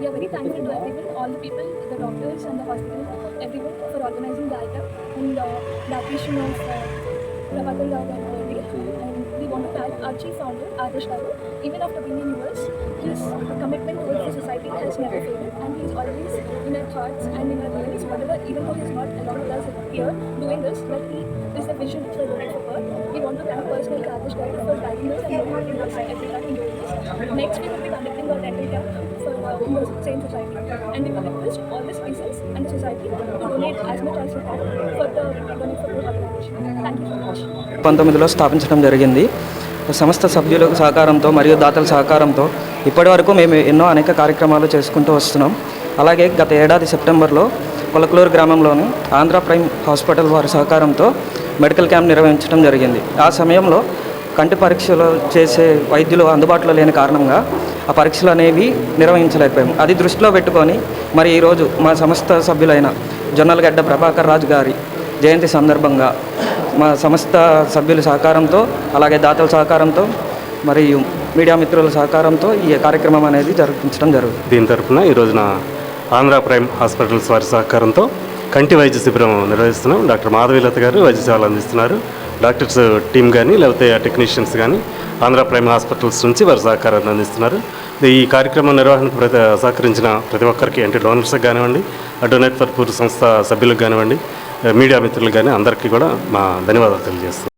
we are very thankful to everyone, all the people, the doctors and the hospital, everyone for organizing the item and the appreciation of Prabhakar Rao birthday. And we want to thank our chief founder, Adarsh Garu. Even after being in US, his commitment towards the society has never failed, and he is always in our thoughts and in our memories. Whatever, even though he is not along with us here doing this, but he is the vision for Donate for Birth. We want to thank personally Adarsh Garu for guiding us and motivating us every time in doing this. Next, we will be conducting a dental camp for the same society, and we will request all the citizens and the society to donate as much as you can for the Donate for Birth organization. Thank you so much. 19లో స్థాపించడం జరిగింది. సంస్థ సభ్యుల సహకారంతో మరియు దాతల సహకారంతో ఇప్పటివరకు మేము ఎన్నో అనేక కార్యక్రమాలు చేసుకుంటూ వస్తున్నాం. అలాగే గత ఏడాది సెప్టెంబర్లో కొలకలూరు గ్రామంలోని ఆంధ్ర ప్రైమ్ హాస్పిటల్ వారి సహకారంతో మెడికల్ క్యాంప్ నిర్వహించడం జరిగింది. ఆ సమయంలో కంటి పరీక్షలు చేసే వైద్యులు అందుబాటులో లేని కారణంగా ఆ పరీక్షలు అనేవి నిర్వహించలేకపోయాము. అది దృష్టిలో పెట్టుకొని మరి ఈరోజు మా సంస్థ సభ్యులైన జొన్నలగడ్డ ప్రభాకర్ రాజు గారి జయంతి సందర్భంగా మా సంస్థ సభ్యుల సహకారంతో అలాగే దాతల సహకారంతో మరియు మీడియా మిత్రుల సహకారంతో ఈ కార్యక్రమం అనేది జరిపించడం జరుగుతుంది. దీని తరఫున ఈ రోజున ఆంధ్ర ప్రైమ్ హాస్పిటల్స్ వారి సహకారంతో కంటి వైద్య శిబిరం నిర్వహిస్తున్నాం. డాక్టర్ మాధవీలత గారు వైద్య సేవలు అందిస్తున్నారు. డాక్టర్స్ టీమ్ కానీ లేకపోతే టెక్నీషియన్స్ కానీ ఆంధ్ర ప్రైమ్ హాస్పిటల్స్ నుంచి వారి సహకారాన్ని అందిస్తున్నారు. ఈ కార్యక్రమం నిర్వహణకు సహకరించిన ప్రతి ఒక్కరికి అంటే డోనర్స్కి కానివ్వండి, డొనేట్ ఫర్ పూర్ సంస్థ సభ్యులకు కానివ్వండి, మీడియా మిత్రులకు కానీ అందరికీ కూడా మా ధన్యవాదాలు తెలియజేస్తున్నాం.